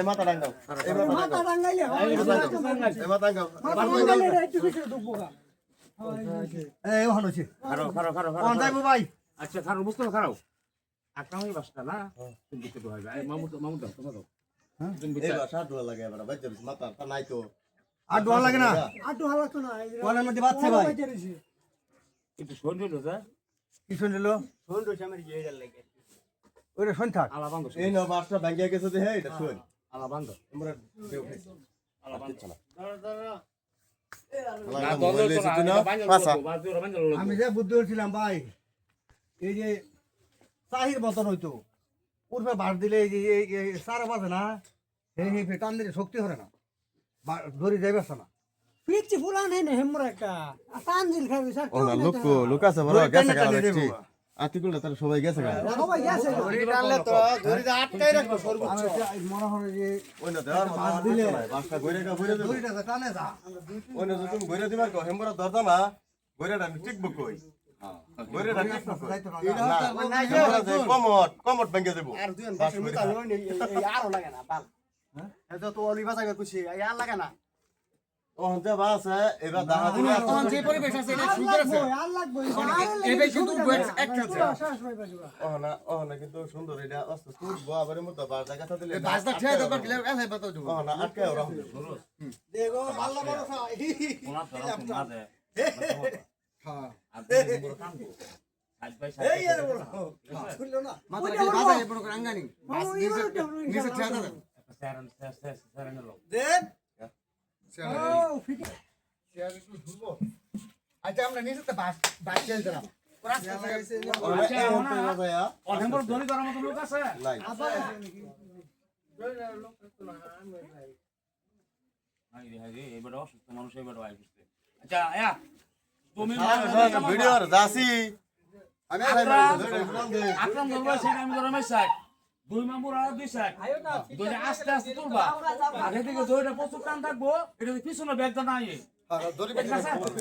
মাথা ডাঙ্গাও ভাই আচ্ছা খারো বুঝতে খারাও একটা হই বাসটা না তুমি দিতে তো হবে মামু দাও তোমার দাও হ্যাঁ তুমি এই বাসা ডোলা লাগে এবার ভাই মাথা তা নাই তো আর ডোলা লাগে না আর ডোলা লাগতো না কোনের মধ্যে বাচ্চা ভাই একটু শোন দিলো যা কি শুনল ফোন রইছে আমার গিয়ে গেল লাগে ওরে শুন থাক আলা বাঙ্গো এই না বাসটা ভাঙিয়া গেছে দে এটা শুন আলা বাঙ্গো আমরা দেও খাই আলা বাঙ্গো আমি যে বুদ্ধি করছিলাম ভাই এই যে চাহির মতন হইতো পূর্বে বাস দিলে এই যে সারা বাজে না এই টান দিলে শক্তি হরে না ধরে যাইবে না পিচ্ছি ফুলান হে না হেমরা একটা তানজিল খাবি স্যার ও না লোক আছে বড় গেছে গা দেখছি আতিকুলটা তার সবাই গেছে গা সবাই গেছে ধরে টানলে তো ধরে আটকাই রাখবো সর্বোচ্চ মনে হয় যে ওই না দেওয়ার বাস দিলে বাসটা গইরে গা গইরে দেব ধরে টানে যা ওই না তুমি গইরে দিবার কো হেমবরা দরদা না গইরেটা টিকব কই গইরেটা টিকব কই কমট ভাঙিয়া দেব আর দুজন বাসের মুতা লই এই আরো লাগে না বাল হ্যাঁ এটা তো অলি বাজাকে কইছি আর লাগে না ও হতে বাস এবার দাহা দিলে তখন যে পরিবেশ আছে এটা শুরু করেছে আর লাগবে এবে কিন্তু এক খেলছে ও না কিন্তু সুন্দর এটা অস্ত তুই বাবারের মতো বাস দেখা দিলে বাসটা খেয়ে দরকার গেলে এসে বাতাও দেব ও না আটকে ওরা দেখো ভালো বড় খাই ওনা তো মাঝে হ্যাঁ এই এর বড় শুনলো না মাথা বাজা এই বড় আঙ্গানি বাস নিচে ছেড়ে দাও স্যারেন লোক দেন ও ফিট আচ্ছা আমরা নিচে তো বাস চেঞ্জ দিলাম অনেক ধনী করার মতো লোক আছে এবার অসুস্থ মানুষ এবার আচ্ছা তুমি ভিডিওর দাসি আমি আকরাম ধরবা সেটা আমি ধরমের সাইড দুই মামুর আর দুই সাইড দুইটা আস্তে আস্তে তুলবা আগে থেকে দুইটা প্রচুর টান থাকবো এটা পিছনে ব্যাগটা নাই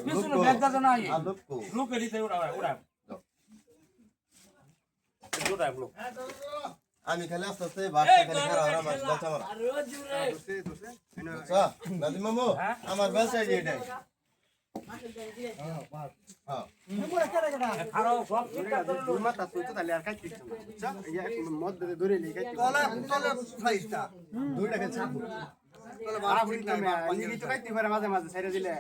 পিছনে ব্যাগটা নাই লোকে দিতে ওরা আমি খালি আস্তে আস্তে বাসটা খালি খারাপ আর আমার বাচ্চা মারা আচ্ছা নাদি মামু আমার বাসা এটাই হ্যাঁ হেমরা কেডা কেডা খারাপ সব ঠিক আছে মাথা তুই তো তাহলে আর কাটতে আচ্ছা এই মদ ধরে নি কাটতে তলে সাইজটা দুইটা খেল ছাড়বো তাহলে বাড়া ফুট না আমি তো কাটতে পারে মাঝে মাঝে ছেড়ে দিলে